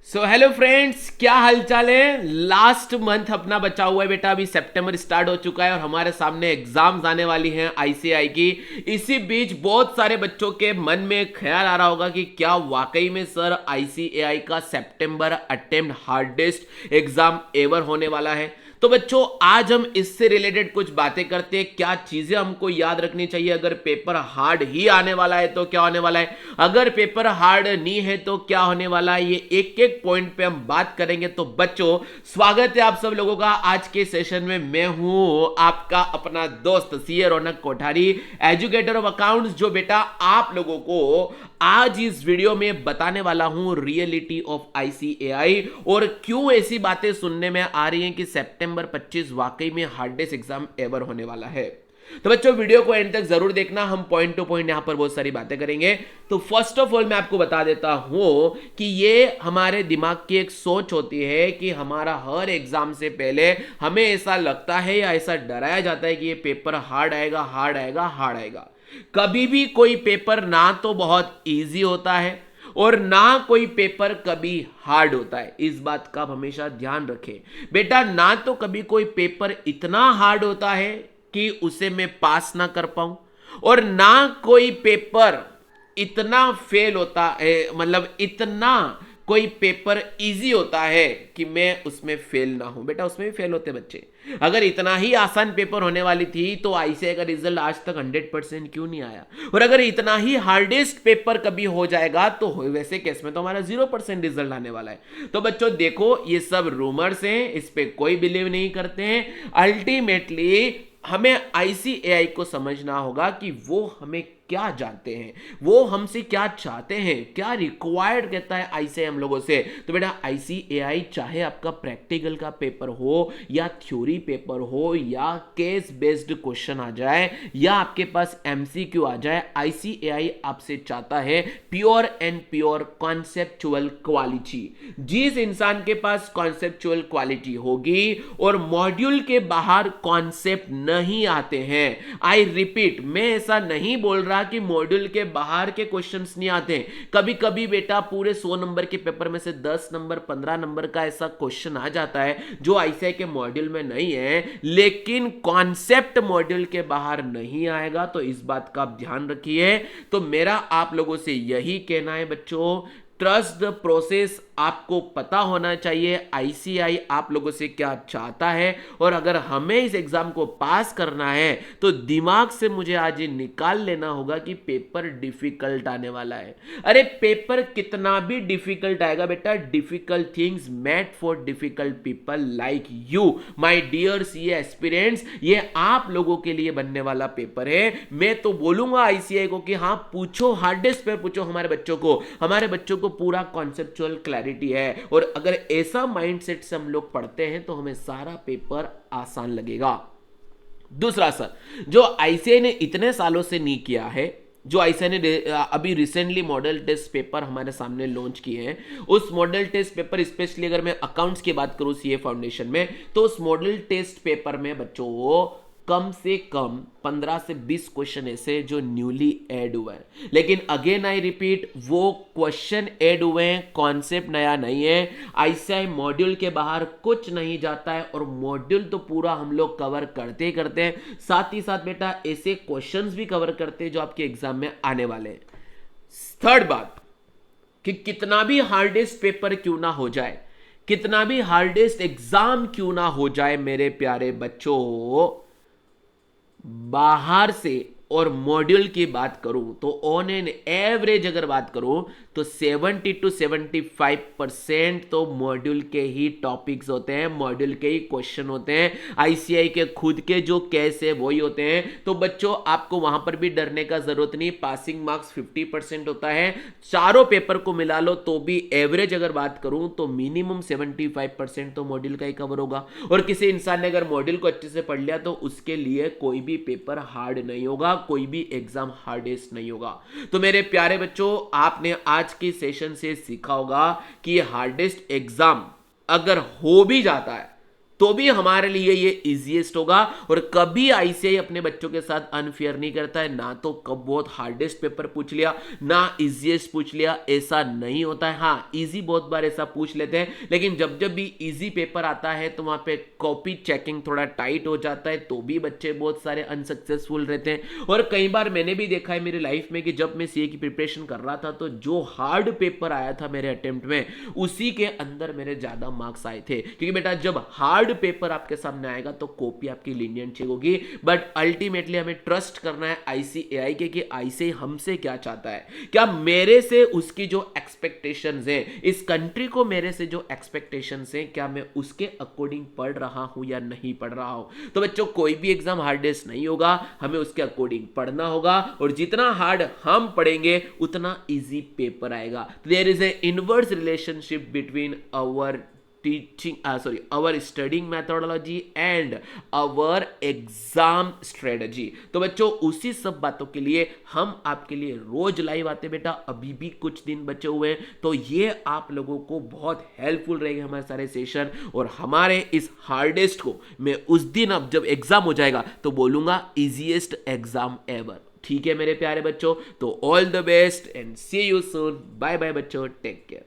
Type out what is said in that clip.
Hello friends, क्या हालचाल है। लास्ट मंथ अपना बचा हुआ है बेटा, अभी सितंबर स्टार्ट हो चुका है और हमारे सामने एग्जाम्स आने वाली हैं आईसीएआई की। इसी बीच बहुत सारे बच्चों के मन में ख्याल आ रहा होगा कि क्या वाकई में सर आईसीएआई का सितंबर अटेम्प्ट हार्डेस्ट एग्जाम एवर होने वाला है। तो बच्चों आज हम इससे रिलेटेड कुछ बातें करते हैं, क्या चीजें हमको याद रखनी चाहिए। अगर पेपर हार्ड ही आने वाला है तो क्या होने वाला है, अगर पेपर हार्ड नहीं है तो क्या होने वाला है, ये एक एक पॉइंट पे हम बात करेंगे। तो बच्चों स्वागत है आप सब लोगों का आज के सेशन में। मैं हूं आपका अपना दोस्त CA Raunak Kothari, educator of accounts, जो बेटा आप लोगों को आज इस वीडियो में बताने वाला हूं रियलिटी ऑफ आईसीएआई और क्यों ऐसी बातें सुनने में आ रही हैं कि सितंबर 25 वाकई में हार्डेस्ट एग्जाम एवर होने वाला है। तो बच्चों वीडियो को एंड तक जरूर देखना, हम पॉइंट टू पॉइंट यहां पर बहुत सारी बातें करेंगे। तो फर्स्ट ऑफ ऑल मैं आपको बता देता हूं कि ये हमारे दिमाग की एक सोच होती है कि हमारा हर एग्जाम से पहले हमें ऐसा लगता है या ऐसा डराया जाता है कि ये पेपर हार्ड आएगा, हार्ड आएगा, हार्ड आएगा। कभी भी कोई पेपर ना तो बहुत इजी होता है और ना कोई पेपर कभी हार्ड होता है। इस बात का आप हमेशा ध्यान रखें बेटा। ना तो कभी कोई पेपर इतना हार्ड होता है कि उसे मैं पास ना कर पाऊं और ना कोई पेपर इतना फेल होता है, मतलब इतना कोई पेपर इजी होता है कि मैं उसमें फेल ना हूं। बेटा उसमें भी फेल होते बच्चे। अगर इतना ही आसान पेपर होने वाली थी तो आईसीएआई का रिजल्ट आज तक 100% क्यों नहीं आया, और अगर इतना ही हार्डेस्ट पेपर कभी हो जाएगा तो वैसे केस में तो हमारा 0% रिजल्ट आने वाला है। तो बच्चों देखो ये सब रूमर्स हैं, इस पे कोई बिलीव नहीं करते हैं। अल्टीमेटली हमें आईसीएआई को समझना होगा कि वो हमें क्या जानते हैं, वो हमसे क्या चाहते हैं, क्या रिक्वायर्ड कहता है आईसीएआई हम लोगों से। तो बेटा आईसीएआई चाहे आपका प्रैक्टिकल का पेपर हो या थ्योरी पेपर हो या केस बेस्ड क्वेश्चन आ जाए या आपके पास एमसीक्यू आ जाए, आईसीएआई आपसे चाहता है pure and pure conceptual quality. जिस इंसान के पास कॉन्सेप्चुअल क्वालिटी होगी और मॉड्यूल के बाहर कॉन्सेप्ट नहीं आते हैं, आई रिपीट मैं ऐसा नहीं बोल रहा कि मॉड्यूल के बाहर के क्वेश्चंस नहीं आते। कभी कभी बेटा पूरे 100 नंबर के पेपर में से 10 नंबर 15 नंबर का ऐसा क्वेश्चन आ जाता है जो आईसीएआई के मॉड्यूल में नहीं है, लेकिन कॉन्सेप्ट मॉड्यूल के बाहर नहीं आएगा। तो इस बात का आप ध्यान रखिए। तो मेरा आप लोगों से यही कहना है बच्चों, ट्रस्ट द प्रोसेस। आपको पता होना चाहिए आईसीएआई आप लोगों से क्या चाहता है, और अगर हमें इस एग्जाम को पास करना है तो दिमाग से मुझे आज ये निकाल लेना होगा कि पेपर डिफिकल्ट आने वाला है। अरे पेपर कितना भी डिफिकल्ट आएगा बेटा, difficult things meant for difficult people like you my dear CA aspirants. ये आप लोगों के लिए बनने वाला पेपर है। मैं तो बोलूंगा आईसीएआई को कि हाँ पूछो, हार्डेस्ट पे पूछो हमारे बच्चों को, हमारे बच्चों को पूरा कॉन्सेप्चुअल क्लैरिटी है। और अगर ऐसा माइंडसेट से हम लोग पढ़ते हैं तो हमें सारा पेपर आसान लगेगा। दूसरा सर, जो आईसीएआई ने इतने सालों से नहीं किया है, जो आईसीएआई ने अभी रिसेंटली मॉडल टेस्ट पेपर हमारे सामने लॉन्च किए हैं, उस मॉडल टेस्ट पेपर स्पेशली अगर मैं अकाउंट्स की बात करूं सीए फाउंडेशन में, तो उस मॉडल टेस्ट पेपर में बच्चों कम से कम 15 से 20 क्वेश्चन ऐसे जो न्यूली ऐड हुए हैं। लेकिन अगेन आई रिपीट, वो क्वेश्चन ऐड हुए हैं, कॉन्सेप्ट नया नहीं है। आईसीएआई मॉड्यूल के बाहर कुछ नहीं जाता है और मॉड्यूल तो पूरा हम लोग कवर करते ही करते हैं, साथ ही साथ बेटा ऐसे क्वेश्चंस भी कवर करते हैं जो आपके एग्जाम में आने वाले हैं। थर्ड बात कि कितना भी हार्डेस्ट पेपर क्यों ना हो जाए, कितना भी हार्डेस्ट एग्जाम क्यों ना हो जाए मेरे प्यारे बच्चों, बाहर से और मॉड्यूल की बात करूं तो ऑन एन एवरेज अगर बात करूं तो 70 to 75% तो मॉड्यूल के ही टॉपिक्स होते हैं, मॉड्यूल के ही क्वेश्चन होते हैं, आईसीएआई के खुद के जो केस है वही होते हैं। तो बच्चों आपको वहां पर भी डरने का जरूरत नहीं। पासिंग मार्क्स 50% होता है, चारों पेपर को मिला लो तो भी एवरेज अगर बात करूं तो मिनिमम 75% तो मॉड्यूल का ही कवर होगा। और किसी इंसान ने अगर मॉड्यूल को अच्छे से पढ़ लिया तो उसके लिए कोई भी पेपर हार्ड नहीं होगा, कोई भी एग्जाम हार्डेस्ट नहीं होगा। तो मेरे प्यारे बच्चों आपने आज के सेशन से सीखा होगा कि ये हार्डेस्ट एग्जाम अगर हो भी जाता है तो भी हमारे लिए ये इजीएस्ट होगा। और कभी आईसीआई अपने बच्चों के साथ अनफेयर नहीं करता है, ना तो कब बहुत हार्डेस्ट पेपर पूछ लिया ना इजीएस्ट पूछ लिया, ऐसा नहीं होता है। हाँ, इजी बहुत बार ऐसा पूछ लेते हैं, लेकिन जब जब भी इजी पेपर आता है तो वहां पे कॉपी चेकिंग थोड़ा टाइट हो जाता है, तो भी बच्चे बहुत सारे अनसक्सेसफुल रहते हैं। और कई बार मैंने भी देखा है मेरी लाइफ में कि जब मैं सीए की प्रिपरेशन कर रहा था तो जो हार्ड पेपर आया था मेरे अटेम्प्ट में, उसी के अंदर मेरे ज्यादा मार्क्स आए थे। क्योंकि बेटा जब हार्ड पेपर आपके सामने आएगा तो कॉपी आपकी लीनियंट चेक होगी, बट अल्टीमेटली हमें ट्रस्ट करना है आईसीएआई के कि आईसीएआई हमसे क्या चाहता है, क्या मेरे से उसकी जो एक्सपेक्टेशंस हैं, इस कंट्री को मेरे से जो एक्सपेक्टेशंस हैं, क्या मैं उसके अकॉर्डिंग पढ़ रहा हूं या नहीं पढ़ रहा हूं। तो बच्चों कोई भी एग्जाम हार्डेस्ट नहीं होगा, हमें उसके अकॉर्डिंग पढ़ना होगा, और जितना हार्ड हम पढ़ेंगे उतना इजी पेपर आएगा। There is a inverse relationship between our our studying methodology and our exam strategy। तो बच्चों उसी सब बातों के लिए हम आपके लिए रोज लाइव आते बेटा, अभी भी कुछ दिन बचे हुए हैं, तो ये आप लोगों को बहुत हेल्पफुल रहेगा हमारे सारे सेशन। और हमारे इस हार्डेस्ट को मैं उस दिन अब जब एग्जाम हो जाएगा तो बोलूंगा इजीएस्ट एग्जाम एवर। ठीक है मेरे प्यारे बच्चों, तो all the best and see you soon, bye bye बच्चों, टेक केयर।